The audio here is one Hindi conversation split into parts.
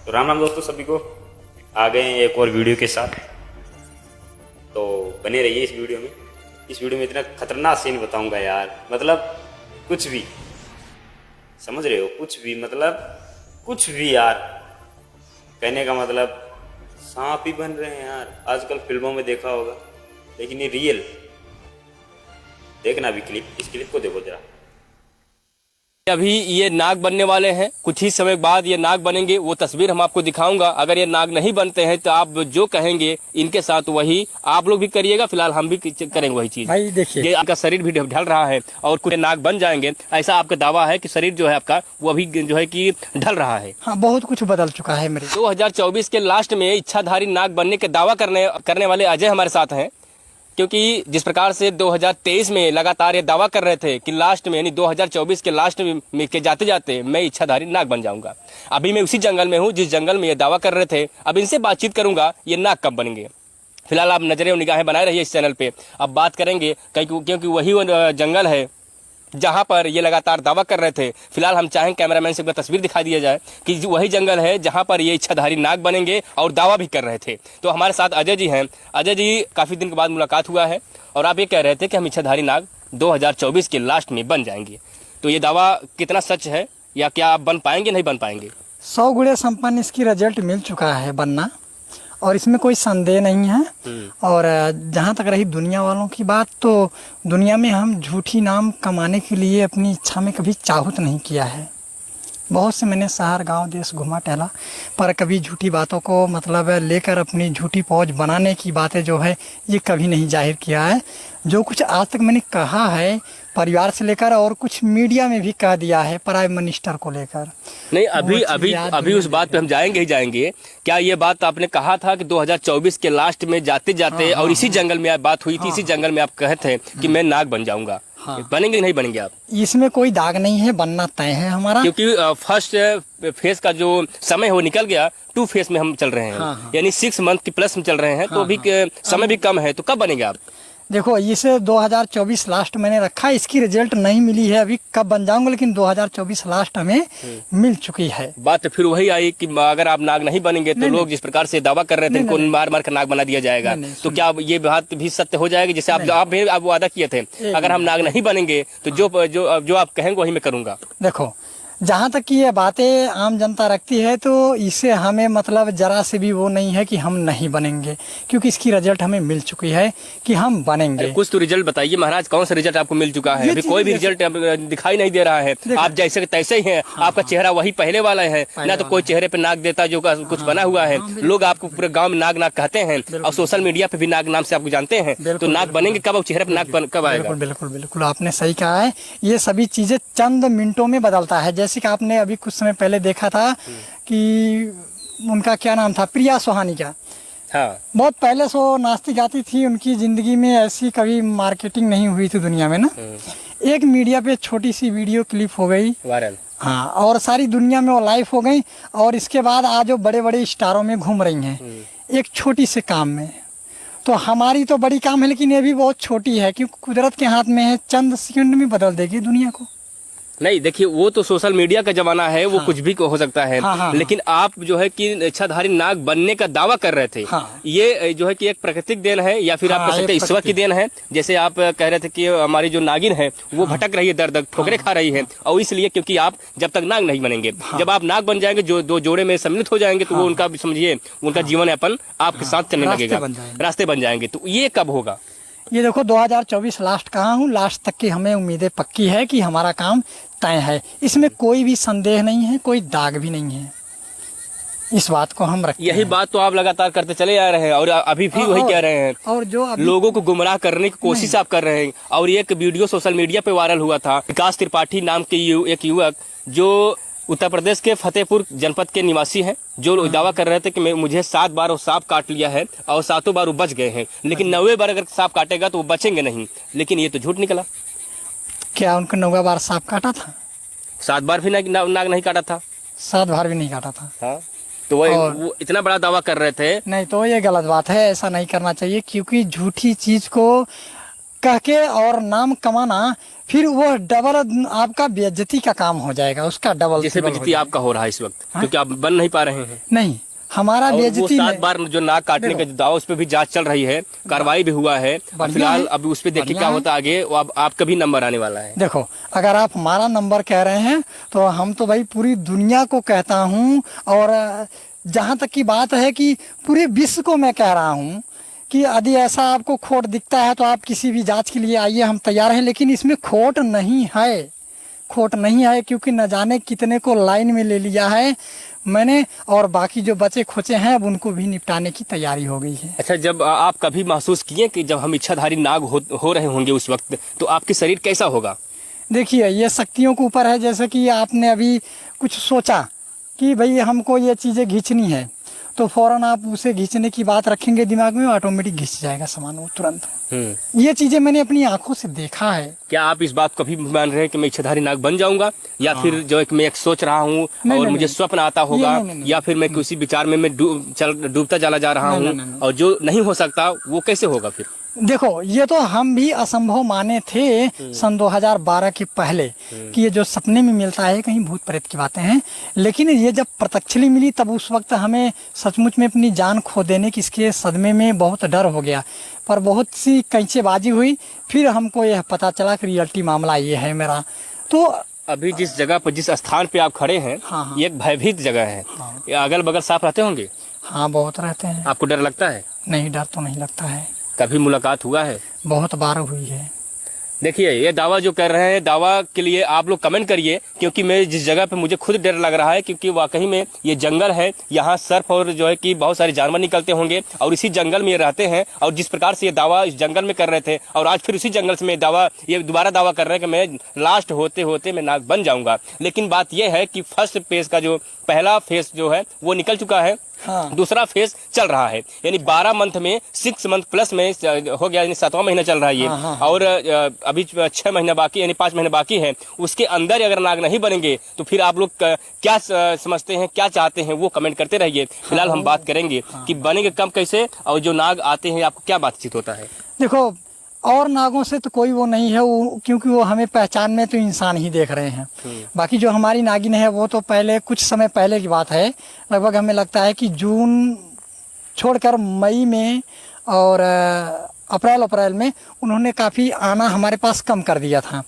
तो राम राम दोस्तों, सभी को आ गए हैं एक और वीडियो के साथ। तो बने रहिए इस वीडियो में। इस वीडियो में इतना खतरनाक सीन बताऊंगा यार, मतलब कुछ भी समझ रहे हो, कुछ भी मतलब कुछ भी यार। कहने का मतलब सांप ही बन रहे हैं यार, आजकल फिल्मों में देखा होगा, लेकिन ये रियल। देखना भी क्लिप, इस क्लिप को देखो जरा। अभी ये नाग बनने वाले हैं, कुछ ही समय बाद ये नाग बनेंगे। वो तस्वीर हम आपको दिखाऊंगा। अगर ये नाग नहीं बनते हैं तो आप जो कहेंगे इनके साथ वही आप लोग भी करिएगा। फिलहाल हम भी करेंगे वही चीज। भाई देखिए, ये आपका शरीर भी ढल रहा है और कुछ नाग बन जाएंगे, ऐसा आपका दावा है कि शरीर जो है आपका वो अभी जो है कि ढल रहा है। हाँ, बहुत कुछ बदल चुका है मेरे। 2024 के लास्ट में इच्छाधारी नाग बनने के दावा करने वाले अजय हमारे साथ हैं। क्योंकि जिस प्रकार से 2023 में लगातार ये दावा कर रहे थे कि लास्ट में यानी 2024 के लास्ट में के जाते जाते मैं इच्छाधारी नाग बन जाऊंगा। अभी मैं उसी जंगल में हूँ जिस जंगल में ये दावा कर रहे थे। अब इनसे बातचीत करूंगा ये नाग कब बनेंगे। फिलहाल आप नजरें और निगाहें बनाए रहिए इस चैनल पे। अब बात करेंगे क्योंकि वही वो जंगल है जहां पर ये लगातार दावा कर रहे थे। फिलहाल हम चाहें कैमरामैन से एक बार तस्वीर दिखा दिया जाए कि वही जंगल है जहां पर ये इच्छाधारी नाग बनेंगे और दावा भी कर रहे थे। तो हमारे साथ अजय जी हैं। अजय जी, काफी दिन के बाद मुलाकात हुआ है और आप ये कह रहे थे कि हम इच्छाधारी नाग 2024 के लास्ट में बन जाएंगे। तो ये दावा कितना सच है, या क्या आप बन पाएंगे नहीं बन पाएंगे? 100 गुणे संपन्न इसकी रिजल्ट मिल चुका है बनना, और इसमें कोई संदेह नहीं है। और जहाँ तक रही दुनिया वालों की बात, तो दुनिया में हम झूठी नाम कमाने के लिए अपनी इच्छा में कभी चाहत नहीं किया है। बहुत से मैंने शहर गांव देश घुमा टहला, पर कभी झूठी बातों को मतलब लेकर अपनी झूठी फौज बनाने की बातें जो है ये कभी नहीं जाहिर किया है। जो कुछ आज तक मैंने कहा है परिवार से लेकर और कुछ मीडिया में भी कह दिया है प्राइम मिनिस्टर को लेकर। नहीं, अभी उस बात पे हम जाएंगे ही जाएंगे। क्या ये बात आपने कहा था कि 2024 के लास्ट में जाते जाते और इसी जंगल में बात हुई थी, इसी जंगल में आप कहे थे कि मैं नाग बन जाऊंगा? बनेंगे नहीं बनेंगे आप? इसमें कोई दाग नहीं है, बनना तय है हमारा। क्योंकि फर्स्ट फेज का जो समय वो निकल गया, 2 फेज में हम चल रहे हैं। यानी 6 मंथ की प्लस में चल रहे हैं। तो अभी समय भी कम है, तो कब बनेंगे आप? देखो, इसे 2024 लास्ट मैंने रखा है, इसकी रिजल्ट नहीं मिली है अभी कब बन जाऊंगा, लेकिन 2024 लास्ट हमें मिल चुकी है। बात तो फिर वही आई कि अगर आप नाग नहीं बनेंगे तो लोग जिस प्रकार से दावा कर रहे थे इनको मार मार कर नाग बना दिया जाएगा। तो क्या ये बात भी सत्य हो जाएगी? जैसे आप वादा किए थे अगर हम नाग नहीं बनेंगे तो जो आप कहेंगे वही मैं करूंगा। देखो, जहाँ तक कि ये बातें आम जनता रखती है तो इससे हमें मतलब जरा से भी वो नहीं है कि हम नहीं बनेंगे, क्योंकि इसकी रिजल्ट हमें मिल चुकी है कि हम बनेंगे। कुछ तो रिजल्ट बताइए महाराज, कौन सा रिजल्ट आपको मिल चुका है? अभी कोई भी रिजल्ट दिखाई नहीं दे रहा है। आप जैसे तैसे ही हैं। आपका चेहरा वही पहले वाला है ना, तो कोई चेहरे पे नाग देता जो कुछ बना हुआ है। लोग आपको पूरे गाँव में नाग नाग कहते हैं और सोशल मीडिया पे भी नाग नाम से आपको जानते हैं। तो नाग बनेंगे कब? चेहरे पे नाग कब आएगा? बिल्कुल बिल्कुल, आपने सही कहा है। ये सभी चीजें चंद मिनटों में बदलता है। जैसे कि आपने अभी कुछ समय पहले देखा था कि उनका क्या नाम था, प्रिया सोहानी का। हाँ, बहुत पहले से वो नाचती गाती थी, उनकी जिंदगी में ऐसी कभी मार्केटिंग नहीं हुई थी दुनिया में ना। एक मीडिया पे छोटी सी वीडियो क्लिप हो गई वायरल, हाँ, और सारी दुनिया में वो लाइव हो गई। और इसके बाद आज वो बड़े बड़े स्टारों में घूम रही हैं एक छोटी से काम में। तो हमारी तो बड़ी काम है, लेकिन ये भी बहुत छोटी है, क्योंकि कुदरत के हाथ में है, चंद सेकंड में बदल देगी दुनिया को। नहीं देखिए, वो तो सोशल मीडिया का जमाना है, वो कुछ भी हो सकता है। लेकिन आप जो है कि इच्छाधारी नाग बनने का दावा कर रहे थे, ये जो है कि एक प्राकृतिक देन है या फिर आप कह सकते हैं ईश्वर की देन है? जैसे आप कह रहे थे कि हमारी जो नागिन है वो भटक रही है, दर्द ठोकरे खा रही है, और इसलिए क्योंकि आप जब तक नाग नहीं बनेंगे, जब आप नाग बन जाएंगे, जो 2 जोड़े में सम्मिलित हो जाएंगे, तो वो उनका समझिए उनका जीवन यापन आपके साथ चलने लगेगा, रास्ते बन जाएंगे। तो ये कब होगा? ये देखो, 2024 लास्ट कहा हूँ, लास्ट तक की हमें उम्मीदें पक्की है कि हमारा काम तय है। इसमें कोई भी संदेह नहीं है, कोई दाग भी नहीं है। इस बात को हम रखते हैं। यही बात तो आप लगातार करते चले आ रहे हैं और अभी भी वही कह रहे हैं। और जो लोगों को गुमराह करने की कोशिश आप कर रहे हैं। और एक वीडियो सोशल मीडिया पे वायरल हुआ था, विकास त्रिपाठी नाम के एक युवक जो उत्तर प्रदेश के फतेहपुर जनपद के निवासी हैं, जो दावा कर रहे थे कि मुझे 7 बार वो सांप काट लिया है और 7 बार वो बच गए हैं, लेकिन 9वें बार अगर सांप काटेगा तो वो बचेंगे नहीं। लेकिन ये तो झूठ निकला। क्या उनको 9 बार सांप काटा था? 7 बार भी नाग नहीं काटा था। 7 बार भी नहीं काटा था। हाँ, तो वो इतना बड़ा दावा कर रहे थे। नहीं, तो ये गलत बात है, ऐसा नहीं करना चाहिए, क्योंकि झूठी चीज को कह के और नाम कमाना फिर वो डबल आपका बेइज्जती का काम हो जाएगा, उसका डबल जैसे ट्रिबल हो बेइज्जती आपका हो रहा है इस वक्त, क्योंकि आप बन नहीं पा रहे हैं। जाएगा। नहीं, हमारा और वो बेइज्जती 7 बार जो नाक काटने का जो दावा, उस पर भी जांच चल रही है, कार्रवाई भी हुआ है। बढ़िया फिलहाल है, अभी उस पर देखिए बढ़िया क्या है। होता है आगे। वो अब आपका भी नंबर आने वाला है। देखो, अगर आप हमारा नंबर कह रहे हैं तो हम तो भाई पूरी दुनिया को कहता हूँ, और जहाँ तक की बात है कि पूरे विश्व को मैं कह रहा हूँ कि यदि ऐसा आपको खोट दिखता है तो आप किसी भी जांच के लिए आइए, हम तैयार हैं। लेकिन इसमें खोट नहीं है, खोट नहीं है, क्योंकि न जाने कितने को लाइन में ले लिया है मैंने, और बाकी जो बचे खोचे हैं अब उनको भी निपटाने की तैयारी हो गई है। अच्छा, जब आप कभी महसूस किए कि जब हम इच्छाधारी नाग हो रहे होंगे उस वक्त, तो आपके शरीर कैसा होगा? देखिए, ये शक्तियों के ऊपर है। जैसे कि आपने अभी कुछ सोचा कि भाई हमको ये चीज़ें खींचनी है, तो फौरन आप उसे खींचने की बात रखेंगे दिमाग में, ऑटोमेटिक खींच जाएगा सामान वो तुरंत। ये चीज़ें मैंने अपनी आंखों से देखा है। क्या आप इस बात को भी मान रहे हैं कि मैं इच्छाधारी नाग बन जाऊंगा, या फिर जो एक मैं एक सोच रहा हूँ और मुझे स्वप्न आता होगा, या फिर मैं किसी विचार में मैं डूबता चला जा रहा हूँ, और जो नहीं हो सकता वो कैसे होगा फिर? देखो, ये तो हम भी असंभव माने थे सन 2012 के पहले कि ये जो सपने में मिलता है कहीं भूत प्रेत की बातें हैं। लेकिन ये जब प्रत्यक्षली मिली तब उस वक्त हमें सचमुच में अपनी जान खो देने की इसके सदमे में बहुत डर हो गया। पर बहुत सी कैंचेबाजी हुई, फिर हमको यह पता चला कि रियलिटी मामला ये है मेरा। तो अभी जिस जगह पर, जिस स्थान पे आप खड़े हैं, हाँ। ये एक भयभीत जगह है। अगल बगल सांप रहते होंगे? हाँ, बहुत रहते हैं। आपको डर लगता है? नहीं, डर तो नहीं लगता है। कभी मुलाकात हुआ है? बहुत बार हुई है। देखिए, ये दावा जो कर रहे हैं, दावा के लिए आप लोग कमेंट करिए, क्योंकि मैं जिस जगह पे मुझे खुद डर लग रहा है, क्योंकि वाकई में ये जंगल है, यहाँ सर्प और जो है कि बहुत सारे जानवर निकलते होंगे, और इसी जंगल में ये रहते हैं। और जिस प्रकार से ये दावा इस जंगल में कर रहे थे, और आज फिर उसी जंगल से मैं ये दोबारा दावा कर रहे हैं कि मैं लास्ट होते होते मैं नाग बन जाऊंगा। लेकिन बात यह है कि फर्स्ट फेज का जो पहला फेज जो है वो निकल चुका है। हाँ। दूसरा फेज चल रहा है, यानी 12 मंथ में 6 मंथ प्लस में हो गया, यानी 7वां महीना चल रहा है ये। हाँ। और अभी 6 महीना बाकी, यानी 5 महीने बाकी है। उसके अंदर अगर नाग नहीं बनेंगे तो फिर आप लोग क्या समझते हैं, क्या चाहते हैं, वो कमेंट करते रहिए। फिलहाल हम बात करेंगे कि बनेंगे कब, कैसे, और जो नाग आते हैं आपको क्या बातचीत होता है। देखो, और नागों से तो कोई वो नहीं है, क्योंकि वो हमें पहचान में तो इंसान ही देख रहे हैं। बाकी जो हमारी नागिन है वो तो पहले, कुछ समय पहले की बात है, लगभग हमें लगता है कि जून छोड़कर मई में और अप्रैल में उन्होंने काफ़ी आना हमारे पास कम कर दिया था।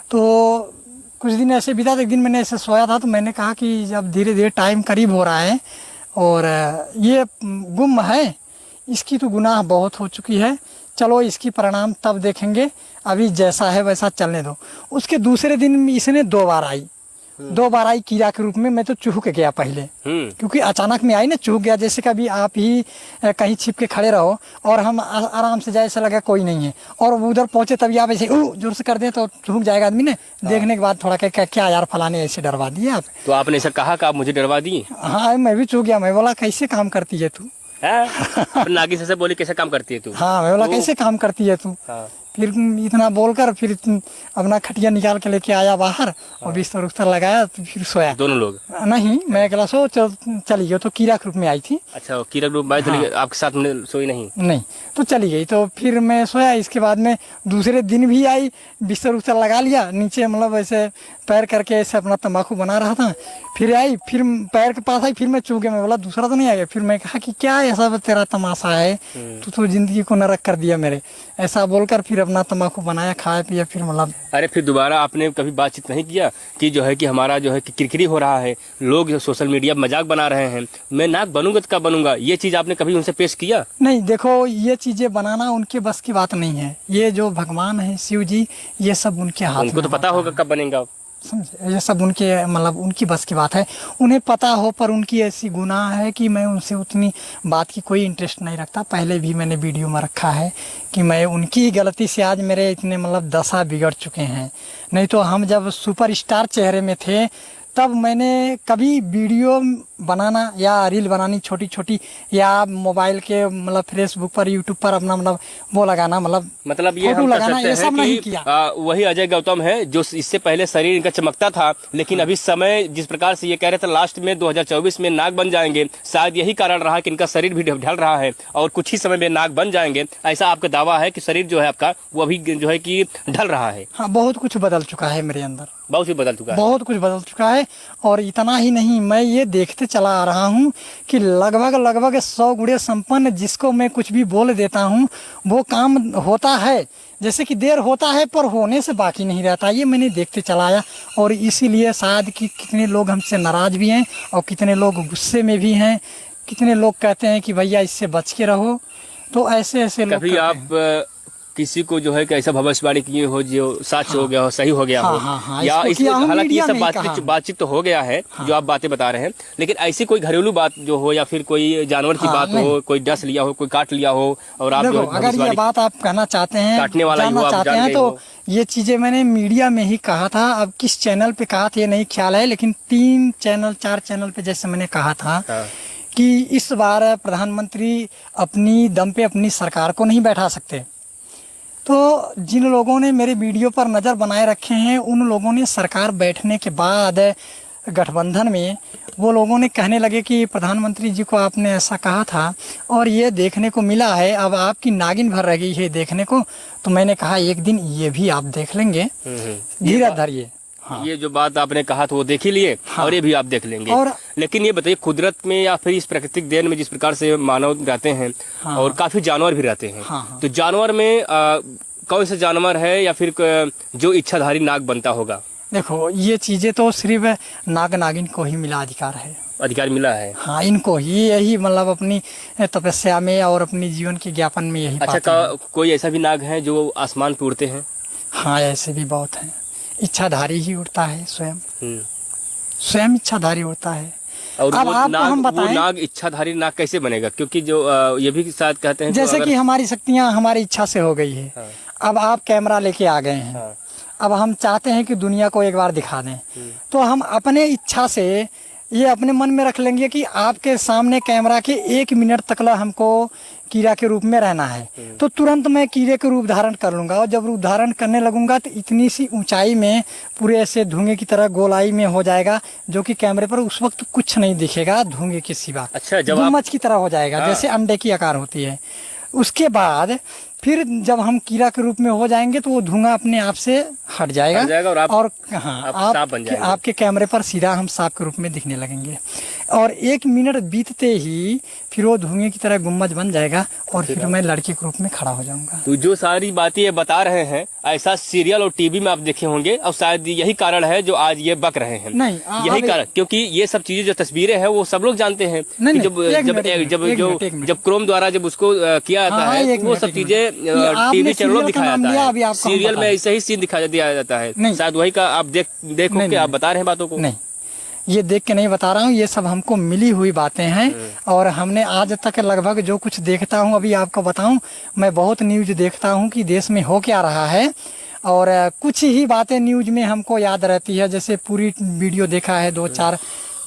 तो कुछ दिन ऐसे बीता, एक दिन मैंने ऐसे सोया था तो मैंने कहा कि जब धीरे धीरे टाइम करीब हो रहा है और ये गुम है, इसकी तो गुनाह बहुत हो चुकी है, चलो इसकी परिणाम तब देखेंगे, अभी जैसा है वैसा चलने दो। उसके दूसरे दिन इसने 2 बार आई कीड़ा के रूप में। मैं तो चूक गया पहले, क्योंकि अचानक में आई ना, चूक गया। जैसे कभी आप ही कहीं छिप के खड़े रहो और हम आराम से जाए, ऐसा लगा कोई नहीं है, और उधर पहुंचे तभी आप ऐसे जोर से कर दें तो चूक जाएगा आदमी ने। देखने के बाद थोड़ा क्या यार फलाने ऐसे डरवा दिए आप। तो आपने ऐसा कहा कि आप मुझे डरवा दिए? हाँ, मैं भी चूक गया। मैं बोला कैसे काम करती है तू? नागिन से बोली कैसे काम करती है तू? हाँ, मैं बोला कैसे काम करती है तू? फिर इतना बोलकर फिर अपना खटिया निकाल के लेके आया बाहर और बिस्तर उस्तर लगाया, तो फिर सोया। दोनों लोग? नहीं, मैं अकेला चली गई। तो कीड़ा के रूप में आई थी। अच्छा, कीड़ा के रूप में आई थी, आपके साथ में सोई नहीं? तो चली गई। तो फिर मैं सोया। इसके बाद में दूसरे दिन भी आई, बिस्तर उस्तर लगा लिया नीचे, मतलब ऐसे पैर करके ऐसे अपना तंबाकू बना रहा था। फिर आई, फिर पैर के पास आई, फिर मैं चूक गया। मैं बोला दूसरा तो नहीं आ गया? फिर मैं कहा कि क्या ऐसा तेरा तमाशा है, तू तो जिंदगी को नरक कर दिया मेरे, ऐसा बोलकर फिर अपना तंबाकू बनाया, खाया पिया, फिर मतलब। अरे फिर दोबारा आपने कभी बातचीत नहीं किया कि जो है कि हमारा जो है कि किरकिरी हो रहा है, लोग सोशल मीडिया पर मजाक बना रहे हैं, मैं नाग बनूंगा तो कब बनूंगा, ये चीज आपने कभी उनसे पेश किया? नहीं, देखो, ये चीजें बनाना उनके बस की बात नहीं है। ये जो भगवान है, शिव जी, ये सब उनके हाथ में। उनको तो पता होगा कब बनेगा, समझे? ये सब उनके, मतलब उनकी बस की बात है, उन्हें पता हो। पर उनकी ऐसी गुनाह है कि मैं उनसे उतनी बात की कोई इंटरेस्ट नहीं रखता। पहले भी मैंने वीडियो में रखा है कि मैं उनकी गलती से आज मेरे इतने मतलब दशा बिगड़ चुके हैं। नहीं तो हम जब सुपरस्टार चेहरे में थे तब मैंने कभी वीडियो बनाना या रील बनानी छोटी छोटी, या मोबाइल के मतलब फेसबुक पर यूट्यूब पर अपना मतलब वो लगाना, मतलब ये फोटो हम कह लगाना, सकते ये हैं सब नहीं कि किया। वही अजय गौतम है जो इससे पहले शरीर इनका चमकता था, लेकिन अभी समय जिस प्रकार से ये कह रहे थे लास्ट में 2024 में नाग बन जाएंगे, शायद यही कारण रहा कि इनका शरीर भी ढल रहा है और कुछ ही समय में नाग बन जाएंगे। ऐसा आपका दावा है कि शरीर जो है आपका वो अभी जो है कि ढल रहा है? हाँ, बहुत कुछ बदल चुका है मेरे अंदर, बहुत ही बदल चुका है। बहुत कुछ बदल चुका है। और इतना ही नहीं, मैं ये देखते चला आ रहा हूँ कि लगभग 100 गुणे संपन्न जिसको मैं कुछ भी बोल देता हूँ वो काम होता है। जैसे कि देर होता है पर होने से बाकी नहीं रहता, ये मैंने देखते चला आया। और इसीलिए शायद कि कितने लोग हमसे नाराज भी हैं और कितने लोग गुस्से में भी हैं, कितने लोग कहते हैं कि भैया इससे बच के रहो। तो ऐसे लोग कभी आप किसी को जो है कि ऐसा भविष्यवाणी किए हो जो सच हो गया हो, सही हो गया हो? हाँ, या इसको इसमें किया हूं, हालांकि ये मीडिया सब में ही कहा। बातचीत तो हो गया है जो आप बातें बता रहे हैं, लेकिन ऐसी कोई घरेलू बात जो हो या फिर कोई जानवर की बात हो, कोई डस लिया हो, कोई काट लिया हो और आप जो देखो, अगर ये बात आप कहना चाहते हैं, काटने वाला ही हो, जानना आप चाहते जान हैं, गए तो हो। ये चीजें मैंने मीडिया में ही कहा था। अब किस चैनल पे कहा था ये नहीं ख्याल है, लेकिन 3 चैनल 4 चैनल पे जैसे मैंने कहा था कि इस बार प्रधानमंत्री अपनी दम पे अपनी सरकार को नहीं बैठा सकते। तो जिन लोगों ने मेरे वीडियो पर नज़र बनाए रखे हैं, उन लोगों ने सरकार बैठने के बाद गठबंधन में वो लोगों ने कहने लगे कि प्रधानमंत्री जी को आपने ऐसा कहा था और ये देखने को मिला है, अब आपकी नागिन भर रह गई है देखने को। तो मैंने कहा एक दिन ये भी आप देख लेंगे, धीरज धरिए। हाँ। ये जो बात आपने कहा तो वो देख ही लिए। हाँ। और ये भी आप देख लेंगे। और लेकिन ये बताइए, कुदरत में या फिर इस प्राकृतिक देन में जिस प्रकार से मानव रहते हैं, हाँ, और काफी जानवर भी रहते हैं, हाँ, तो जानवर में कौन सा जानवर है या फिर जो इच्छाधारी नाग बनता होगा? देखो, ये चीजें तो सिर्फ नाग नागिन को ही मिला अधिकार है, अधिकार मिला है। हाँ, इनको ही यही मतलब अपनी तपस्या में और अपनी जीवन के ज्ञापन में यही। अच्छा, कोई ऐसा भी नाग है जो आसमान पे उड़ते हैं? हाँ, ऐसे भी बहुत हैं। इच्छाधारी ही उड़ता है, स्वयं इच्छाधारी उड़ता है। और अब आपको हम बताएं, वो नाग इच्छाधारी नाग कैसे बनेगा? क्योंकि जो ये भी शायद कहते हैं जैसे कि हमारी शक्तियाँ हमारी इच्छा से हो गई है। हाँ। अब आप कैमरा लेके आ गए हैं। हाँ। अब हम चाहते हैं कि दुनिया को एक बार दिखा दें, तो हम अपने इच्छा से ये अपने मन में रख लेंगे कि आपके सामने कैमरा के 1 मिनट तक ला हमको कीड़ा के रूप में रहना है, तो तुरंत मैं कीड़े के रूप धारण कर लूंगा। और जब रूप धारण करने लगूंगा तो इतनी सी ऊंचाई में पूरे ऐसे धुएं की तरह गोलाई में हो जाएगा, जो कि कैमरे पर उस वक्त कुछ नहीं दिखेगा धुएं के सिवा। अच्छा, जब गुम्मच की तरह हो जाएगा। हाँ। जैसे अंडे की आकार होती है। उसके बाद फिर जब हम कीड़ा के रूप में हो जाएंगे तो वो धुआं अपने आप से हट जाएगा और हाँ, आपके कैमरे पर सीधा हम सांप के रूप में दिखने लगेंगे। और 1 मिनट बीतते ही फिर वो धुएं की तरह गुम्बज बन जाएगा और फिर मैं लड़के के रूप में खड़ा हो जाऊंगा। तो जो सारी बातें ये बता रहे हैं, ऐसा सीरियल और टीवी में आप देखे होंगे, और शायद यही कारण है जो आज ये बक रहे हैं। नहीं, यही कारण, क्योंकि ये सब चीजें जो तस्वीरें हैं वो सब लोग जानते हैं। जब क्रोम द्वारा जब उसको किया जाता है, वो सब चीजें टीवी चैनलों दिखाया जाता है, सीरियल में ऐसे ही सीन दिखाया दिया जाता है। शायद वही का आप देखो के आप बता रहे हैं बातों को। नहीं, ये देख के नहीं बता रहा हूँ, ये सब हमको मिली हुई बातें हैं। और हमने आज तक लगभग जो कुछ देखता हूँ, अभी आपको बताऊँ, मैं बहुत न्यूज देखता हूँ कि देश में हो क्या रहा है, और कुछ ही बातें न्यूज में हमको याद रहती है। जैसे पूरी वीडियो देखा है 2, 4,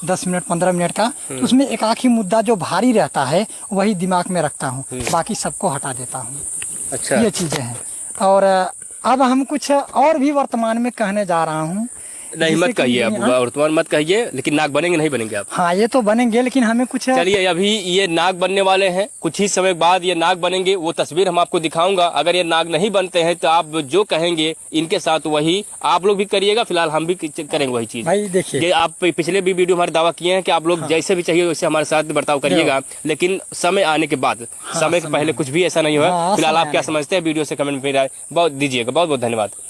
10 मिनट 15 मिनट का, तो उसमें एक आखिरी मुद्दा जो भारी रहता है वही दिमाग में रखता हूँ, बाकी सबको हटा देता हूँ। अच्छा, ये चीजें हैं। और अब हम कुछ और भी वर्तमान में कहने जा रहा हूँ। नहीं, मत कहिए, अब वर्तमान मत कहिए, लेकिन नाग बनेंगे नहीं बनेंगे आप? हाँ, ये तो बनेंगे, लेकिन हमें कुछ, चलिए, अभी ये नाग बनने वाले हैं, कुछ ही समय बाद ये नाग बनेंगे, वो तस्वीर हम आपको दिखाऊंगा। अगर ये नाग नहीं बनते हैं तो आप जो कहेंगे इनके साथ वही आप लोग भी करिएगा, फिलहाल हम भी करेंगे वही चीज। भाई देखिए, आप पिछले भी वीडियो हमारे दावा किए हैं कि आप लोग जैसे भी चाहिए वैसे हमारे साथ बर्ताव करिएगा, लेकिन समय आने के बाद, समय के पहले कुछ भी ऐसा नहीं हुआ। फिलहाल आप क्या समझते हैं वीडियो से कमेंट में राय बहुत दीजिएगा। बहुत बहुत धन्यवाद।